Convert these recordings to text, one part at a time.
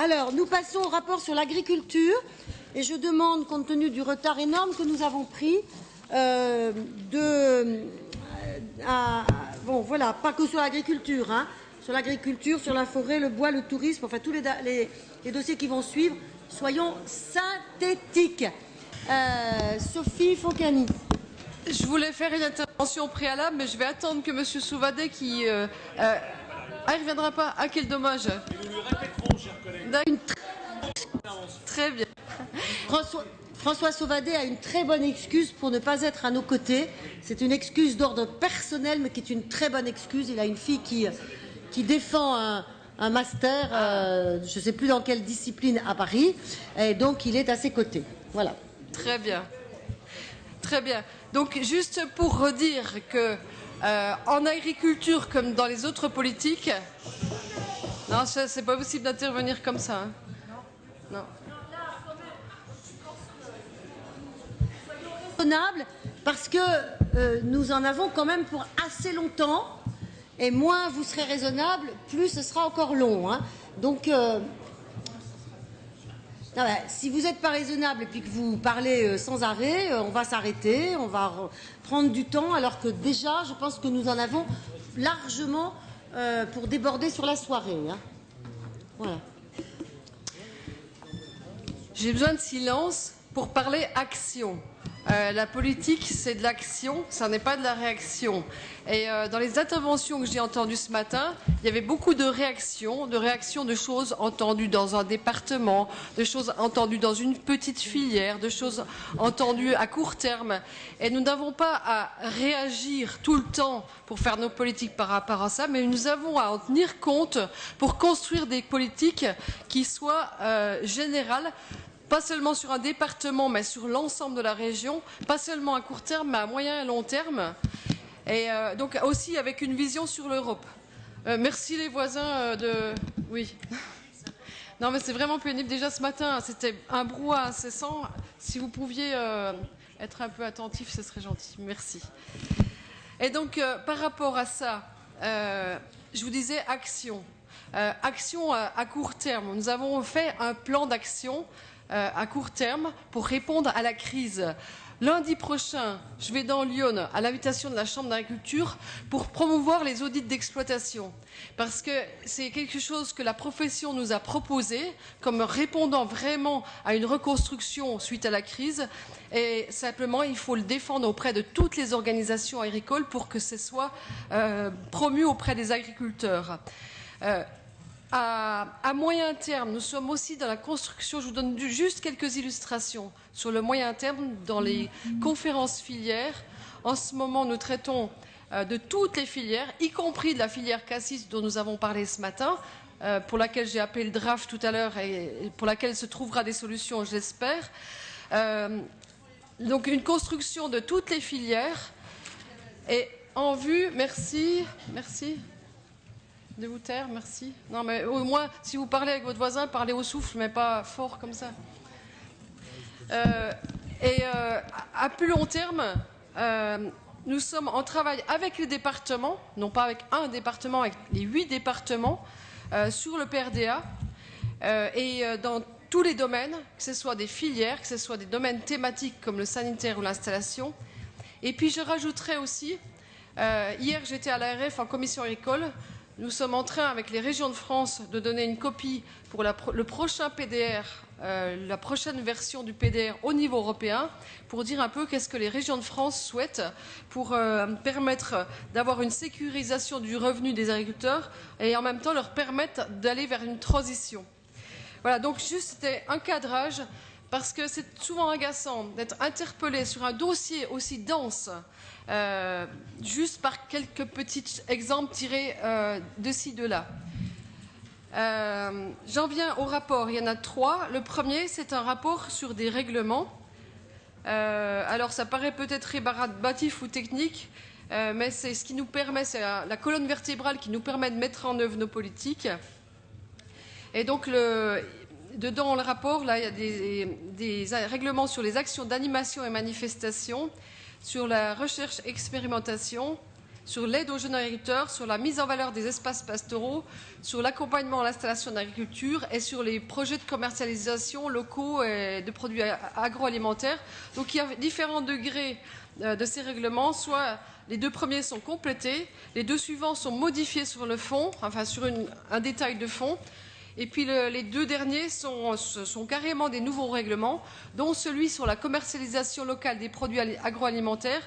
Alors, nous passons au rapport sur l'agriculture et je demande, compte tenu du retard énorme que nous avons pris, bon, voilà, pas que sur l'agriculture, hein, sur l'agriculture, sur la forêt, le bois, le tourisme, enfin tous les dossiers qui vont suivre, soyons synthétiques. Sophie Focani. Je voulais faire une intervention préalable, mais je vais attendre que M. Sauvadet qui... il ne reviendra pas. Ah, quel dommage. Et nous lui répéterons, chers collègues. Très bien. François Sauvadet a une très bonne excuse pour ne pas être à nos côtés. C'est une excuse d'ordre personnel, mais qui est une très bonne excuse. Il a une fille qui défend un master, je ne sais plus dans quelle discipline, à Paris, et donc il est à ses côtés. Voilà. Très bien. Très bien. Donc, juste pour redire que en agriculture, comme dans les autres politiques, non, c'est pas possible d'intervenir comme ça. Hein. Non. Parce que nous en avons quand même pour assez longtemps, et moins vous serez raisonnable, plus ce sera encore long. Hein. Donc, si vous n'êtes pas raisonnable et puis que vous parlez sans arrêt, on va s'arrêter, on va prendre du temps, alors que déjà, je pense que nous en avons largement pour déborder sur la soirée. Hein. Voilà. J'ai besoin de silence pour parler action. La politique, c'est de l'action, ça n'est pas de la réaction. Et dans les interventions que j'ai entendues ce matin, il y avait beaucoup de réactions de choses entendues dans un département, de choses entendues dans une petite filière, de choses entendues à court terme. Et nous n'avons pas à réagir tout le temps pour faire nos politiques par rapport à ça, mais nous avons à en tenir compte pour construire des politiques qui soient générales, pas seulement sur un département, mais sur l'ensemble de la région, pas seulement à court terme, mais à moyen et long terme, et donc aussi avec une vision sur l'Europe. Merci les voisins de... Oui. Non, mais c'est vraiment pénible. Déjà ce matin, c'était un brouhaha incessant. Si vous pouviez être un peu attentif, ce serait gentil. Merci. Et donc, par rapport à ça, je vous disais action. Action à court terme. Nous avons fait un plan d'action à court terme pour répondre à la crise. Lundi prochain, je vais dans Lyon à l'invitation de la Chambre d'agriculture pour promouvoir les audits d'exploitation. Parce que c'est quelque chose que la profession nous a proposé comme répondant vraiment à une reconstruction suite à la crise. Et simplement, il faut le défendre auprès de toutes les organisations agricoles pour que ce soit promu auprès des agriculteurs. À moyen terme, nous sommes aussi dans la construction, je vous donne juste quelques illustrations sur le moyen terme dans les conférences filières. En ce moment, nous traitons de toutes les filières, y compris de la filière cassis dont nous avons parlé ce matin, pour laquelle j'ai appelé le draft tout à l'heure et pour laquelle se trouvera des solutions, je l'espère. Donc une construction de toutes les filières et en vue, merci. De vous taire, merci. Non, mais au moins, si vous parlez avec votre voisin, parlez au souffle, mais pas fort comme ça. À plus long terme, nous sommes en travail avec les départements, non pas avec un département, avec les 8 départements, sur le PRDA, dans tous les domaines, que ce soit des filières, que ce soit des domaines thématiques comme le sanitaire ou l'installation. Et puis je rajouterai aussi, hier j'étais à l'ARF en commission agricole. Nous sommes en train, avec les régions de France, de donner une copie pour le prochain PDR, la prochaine version du PDR au niveau européen, pour dire un peu qu'est-ce que les régions de France souhaitent pour permettre d'avoir une sécurisation du revenu des agriculteurs et en même temps leur permettre d'aller vers une transition. Voilà, donc juste c'était un cadrage, parce que c'est souvent agaçant d'être interpellé sur un dossier aussi dense, juste par quelques petits exemples tirés de ci, de là. J'en viens au rapport, il y en a 3. Le premier, c'est un rapport sur des règlements. Alors ça paraît peut-être rébarbatif ou technique, mais c'est ce qui nous permet, c'est la colonne vertébrale qui nous permet de mettre en œuvre nos politiques. Et donc dedans, le rapport, là, il y a des règlements sur les actions d'animation et manifestation, sur la recherche-expérimentation, sur l'aide aux jeunes agriculteurs, sur la mise en valeur des espaces pastoraux, sur l'accompagnement à l'installation d'agriculture et sur les projets de commercialisation locaux et de produits agroalimentaires. Donc il y a différents degrés de ces règlements, soit les 2 premiers sont complétés, les 2 suivants sont modifiés sur le fond, enfin sur un détail de fond, et puis les 2 derniers sont carrément des nouveaux règlements, dont celui sur la commercialisation locale des produits agroalimentaires,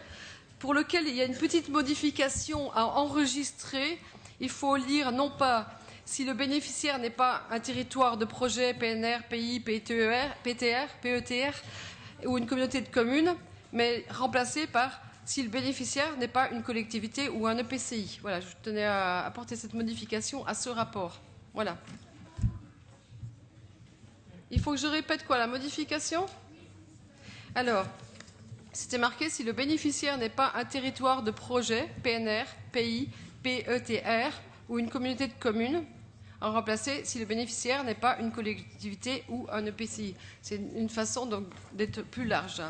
pour lequel il y a une petite modification à enregistrer. Il faut lire non pas si le bénéficiaire n'est pas un territoire de projet PNR, PI, PETR ou une communauté de communes, mais remplacé par si le bénéficiaire n'est pas une collectivité ou un EPCI. Voilà, je tenais à apporter cette modification à ce rapport. Voilà. Il faut que je répète quoi, la modification? Alors, c'était marqué si le bénéficiaire n'est pas un territoire de projet, PNR, PI, PETR ou une communauté de communes, en remplacer si le bénéficiaire n'est pas une collectivité ou un EPCI. C'est une façon d'être plus large.